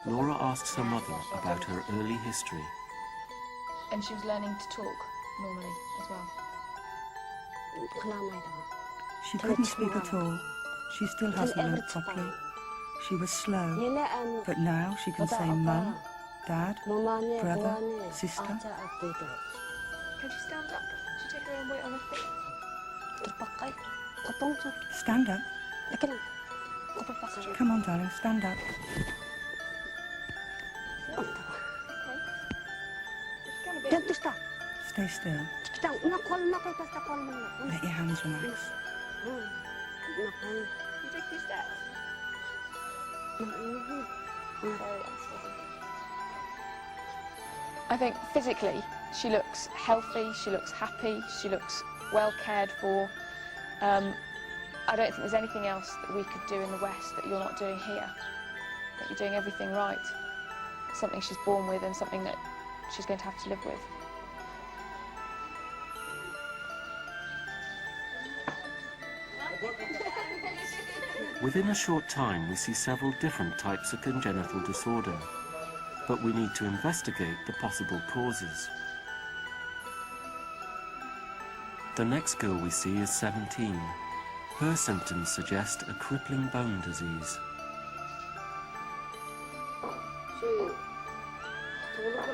Laura asks her mother about her early history. And she was learning to talk normally as well. She couldn't speak at all. She still hasn't learned properly. She was slow, but now she can say mum, dad, brother, sister. Can she stand up? She take her own weight on her feet? Stand up. Come on, darling, stand up. Stay still. Let your hands relax. You take 2 steps. I think physically she looks healthy, she looks happy, she looks well cared for. I don't think there's anything else that we could do in the West that you're not doing here, that you're doing everything right. It's something she's born with and something that she's going to have to live with. Within a short time, we see several different types of congenital disorder, but we need to investigate the possible causes. The next girl we see is 17. Her symptoms suggest a crippling bone disease.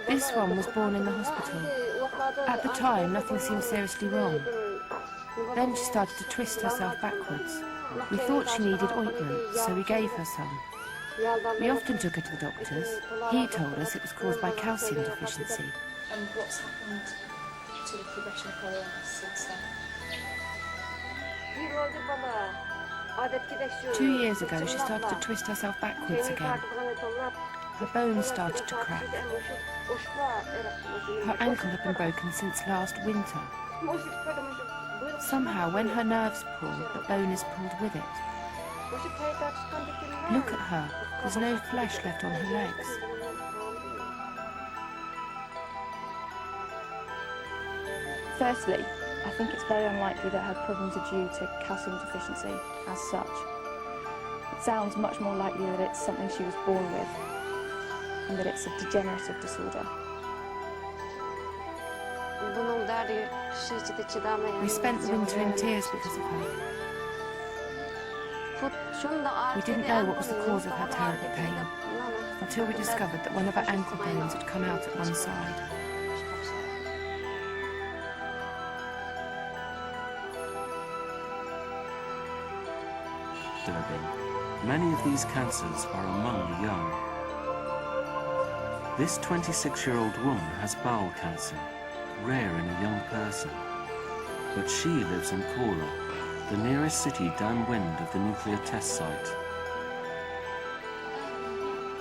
This one was born in the hospital. At the time, nothing seemed seriously wrong. Then she started to twist herself backwards. We thought she needed ointment, so we gave her some. We often took her to the doctors. He told us it was caused by calcium deficiency. And what's happened to the progression of her illness since then? 2 years ago, she started to twist herself backwards again. Her bones started to crack. Her ankle had been broken since last winter. Somehow, when her nerves pull, the bone is pulled with it. Look at her. There's no flesh left on her legs. Firstly, I think it's very unlikely that her problems are due to calcium deficiency as such. It sounds much more likely that it's something she was born with and that it's a degenerative disorder. We spent the winter in tears because of her. We didn't know what was the cause of her terrible pain until we discovered that one of her ankle bones had come out at one side. Many of these cancers are among the young. This 26-year-old woman has bowel cancer, rare in a young person, but she lives in Kora, the nearest city downwind of the nuclear test site.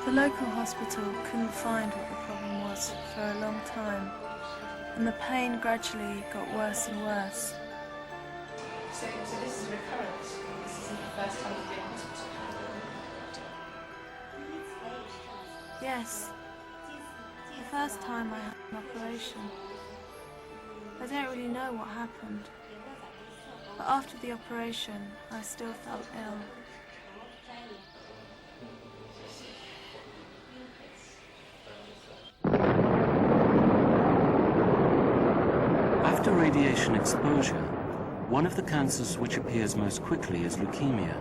The local hospital couldn't find what the problem was for a long time, and the pain gradually got worse and worse. So this is recurrence? This isn't the first time you've been in hospital? Yes, the first time I had an operation. I don't really know what happened, but after the operation I still felt ill. After radiation exposure, one of the cancers which appears most quickly is leukemia.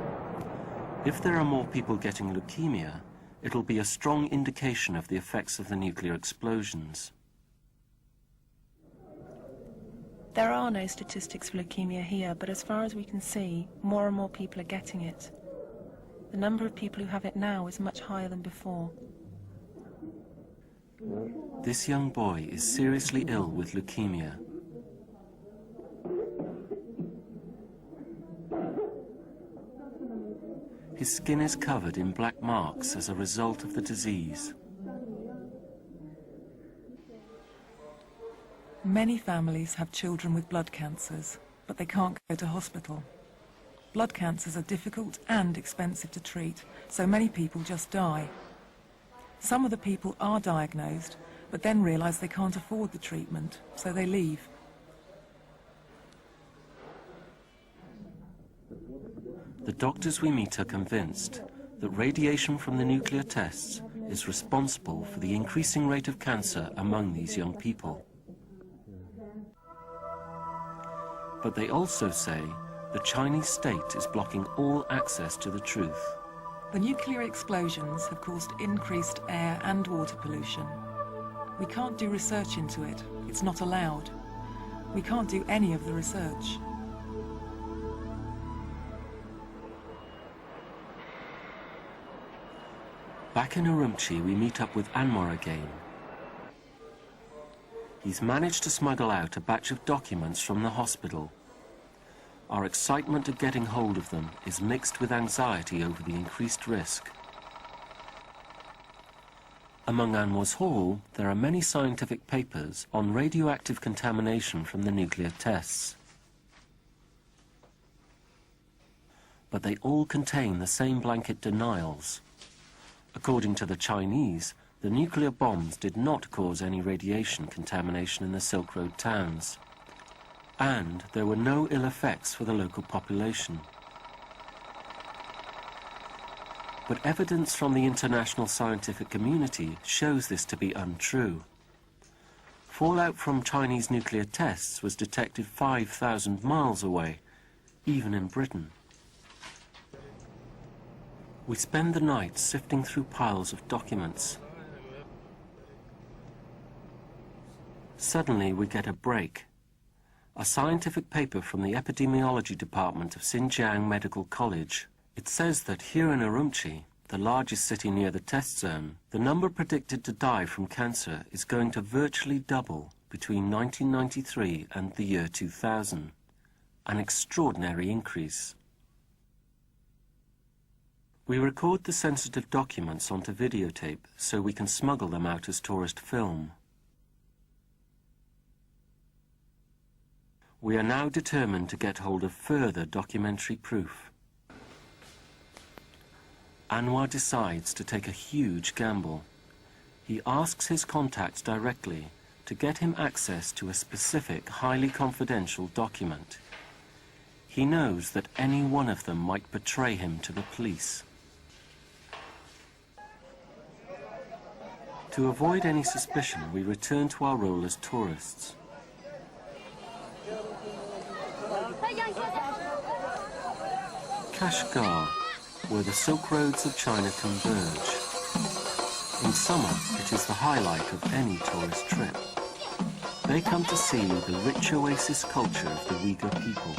If there are more people getting leukemia, it'll be a strong indication of the effects of the nuclear explosions. There are no statistics for leukemia here, but as far as we can see, more and more people are getting it. The number of people who have it now is much higher than before. This young boy is seriously ill with leukemia. His skin is covered in black marks as a result of the disease. Many families have children with blood cancers, but they can't go to hospital. Blood cancers are difficult and expensive to treat, so many people just die. Some of the people are diagnosed, but then realise they can't afford the treatment, so they leave. The doctors we meet are convinced that radiation from the nuclear tests is responsible for the increasing rate of cancer among these young people. But they also say the Chinese state is blocking all access to the truth. The nuclear explosions have caused increased air and water pollution. We can't do research into it. It's not allowed. We can't do any of the research. Back in Urumqi, we meet up with Anwar again. He's managed to smuggle out a batch of documents from the hospital. Our excitement at getting hold of them is mixed with anxiety over the increased risk. Among Anwar's haul, there are many scientific papers on radioactive contamination from the nuclear tests. But they all contain the same blanket denials. According to the Chinese, the nuclear bombs did not cause any radiation contamination in the Silk Road towns, and there were no ill effects for the local population. But evidence from the international scientific community shows this to be untrue. Fallout from Chinese nuclear tests was detected 5,000 miles away, even in Britain. We spend the night sifting through piles of documents. Suddenly we get a break. A scientific paper from the epidemiology department of Xinjiang Medical College. It says that here in Urumqi, the largest city near the test zone, the number predicted to die from cancer is going to virtually double between 1993 and the year 2000. An extraordinary increase. We record the sensitive documents onto videotape so we can smuggle them out as tourist film. We are now determined to get hold of further documentary proof. Anwar decides to take a huge gamble. He asks his contacts directly to get him access to a specific, highly confidential document. He knows that any one of them might betray him to the police. To avoid any suspicion, we return to our role as tourists. Kashgar, where the Silk Roads of China converge. In summer, it is the highlight of any tourist trip. They come to see the rich oasis culture of the Uyghur people.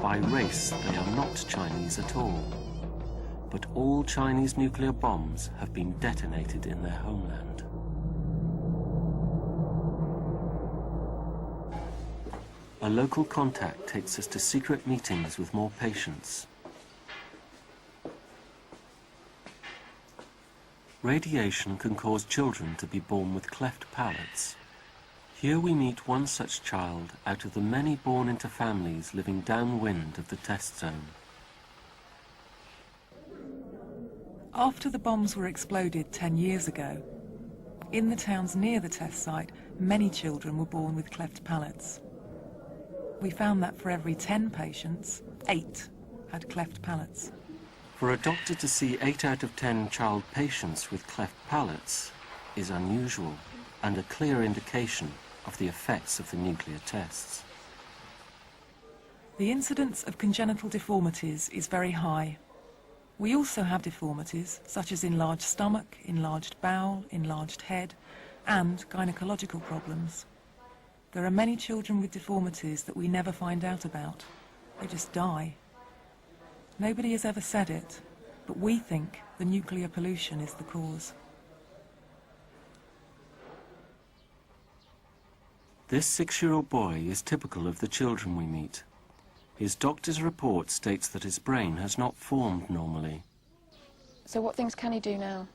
By race, they are not Chinese at all. But all Chinese nuclear bombs have been detonated in their homeland. A local contact takes us to secret meetings with more patients. Radiation can cause children to be born with cleft palates. Here we meet one such child out of the many born into families living downwind of the test zone. After the bombs were exploded 10 years ago, in the towns near the test site, many children were born with cleft palates. We found that for every 10 patients, 8 had cleft palates. For a doctor to see 8 out of 10 child patients with cleft palates is unusual and a clear indication of the effects of the nuclear tests. The incidence of congenital deformities is very high. We also have deformities such as enlarged stomach, enlarged bowel, enlarged head, and gynecological problems. There are many children with deformities that we never find out about. They just die. Nobody has ever said it, but we think the nuclear pollution is the cause. This 6-year-old boy is typical of the children we meet. His doctor's report states that his brain has not formed normally. So what things can he do now?